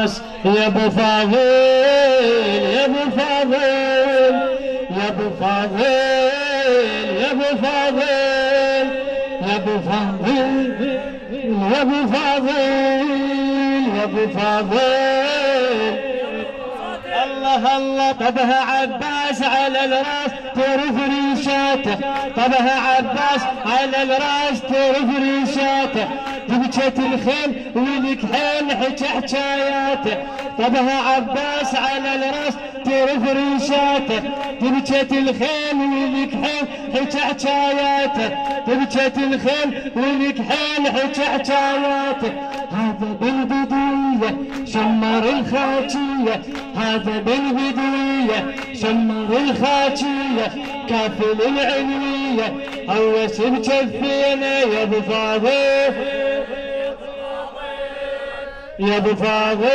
الراس يا ابو فاضل يا ابو فاضل يا ابو فاضل يا ابو فاضل يا ابو فاضل يا ابو فاضل يا ابو فاضل. الله الله طبها عباس على الراس تعرف ريشاته، طبها عباس على الراس تعرف ريشاته، دبجة الخيل والكحيل حكى حكاياته، طبها عباس على الراس تعرف ريشاته، دبجة الخيل والكحيل حكى حكاياته، دبجة الخيل والكحيل حكى حكاياته. هذا بالبدوية شمر الخاكية، هذا بالبدوية شمر الخاكية، كافل العنوية هوس بجفينا يا ابو فاضل يا ابو فاضل.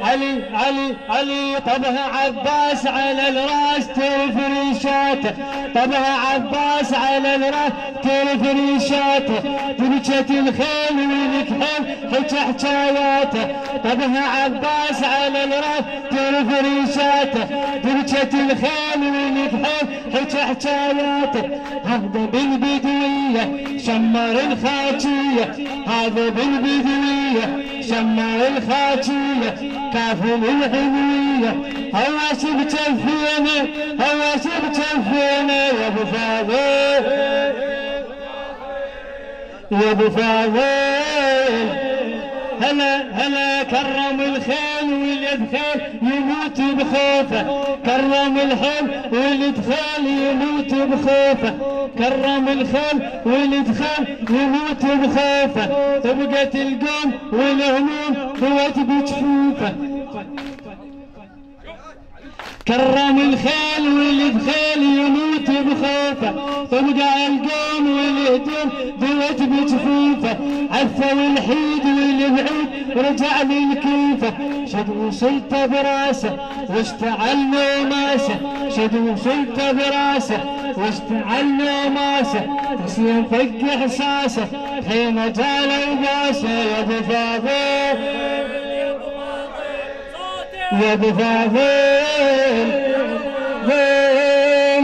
علي علي علي طبها عباس على الراس تعرف ريشاته، طبها عباس على الراس تعرف ريشاته، دبجة الخيل والكحيل حكى حكاياته، طبها عباس على الراس تعرف ريشاته، دبجة الخيل والكحيل حكى حكاياته. هذا بالبدوية شمر الخاكية، هذا بالبدوية شمر الخاكية، كافل العنوية هواش بجفينا هواش بجفينا يا ابو فاضل يا ابو فاضل. هلا هلا كرم الخيل والادخال يموت بخوفه، كرم الخيل والادخال يموت بخوفه، كرم الخيل والادخال يموت بخوفه، تبقت القوم والهموم فوت بجفوفه، كرم الخيل والادخال يموت بخوفه، تبقى القوم والهدوم دوت بجفوفه، عفا والحيد والبعيد رجع للكوفه، شد وصلت براسه واشتعل نوماسه، شد وصلت براسه واشتعل نوماسه، تسلم فك احساسه حين جال وباسه يا ابو فاضل يا ابو فاضل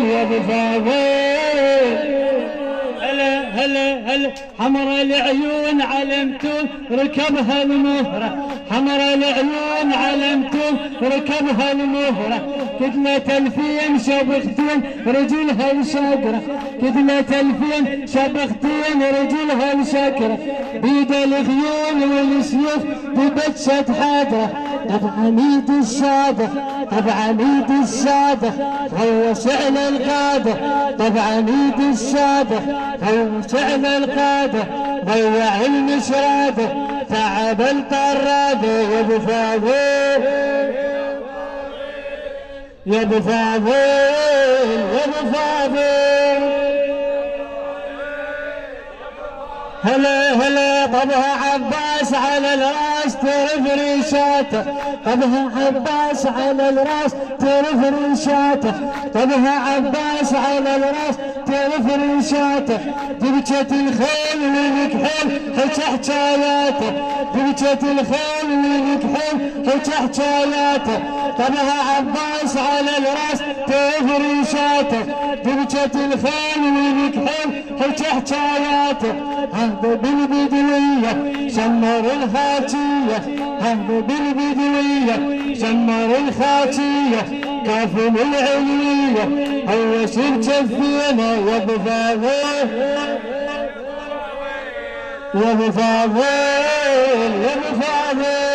يا ابو فاضل. هلا هلا هلا حمر العيون علمتم ركبها المهرة، حمر العيون علمتم ركبها المهرة، كدلة الفين شبختين رجلها الشقرة، كدلة الفين شبختين رجلها الشقرة، بيد الخيول والسيوف ببتشة حاضرة، طب عميد السادة طب عميد السادة هو سعل القادة، طب عميد السادة هو سعل القادة، ضيع المسرادة تعب الطرادة يا ابو فاضل يا ابو فاضل يا ابو فاضل. هلا هلا طبها عباس على الراس تعرف ريشاته، طبها عباس على الراس تعرف ريشاته، طبها عباس على الراس تعرف ريشاته، دبجة الخيل والكحيل حكى حكاياته، دبجة الخيل والكحيل حكى حكاياته، طبها عباس على الراس تعرف ريشاته، دبجة الخيل والكحيل حكى حكاياته. هذا بالبدوية شمر الخاكية، هذا بالبدوية شمر الخاكية، كافل العلوية هو شب جفينا يا ابو فاضل يا ابو فاضل يا ابو فاضل.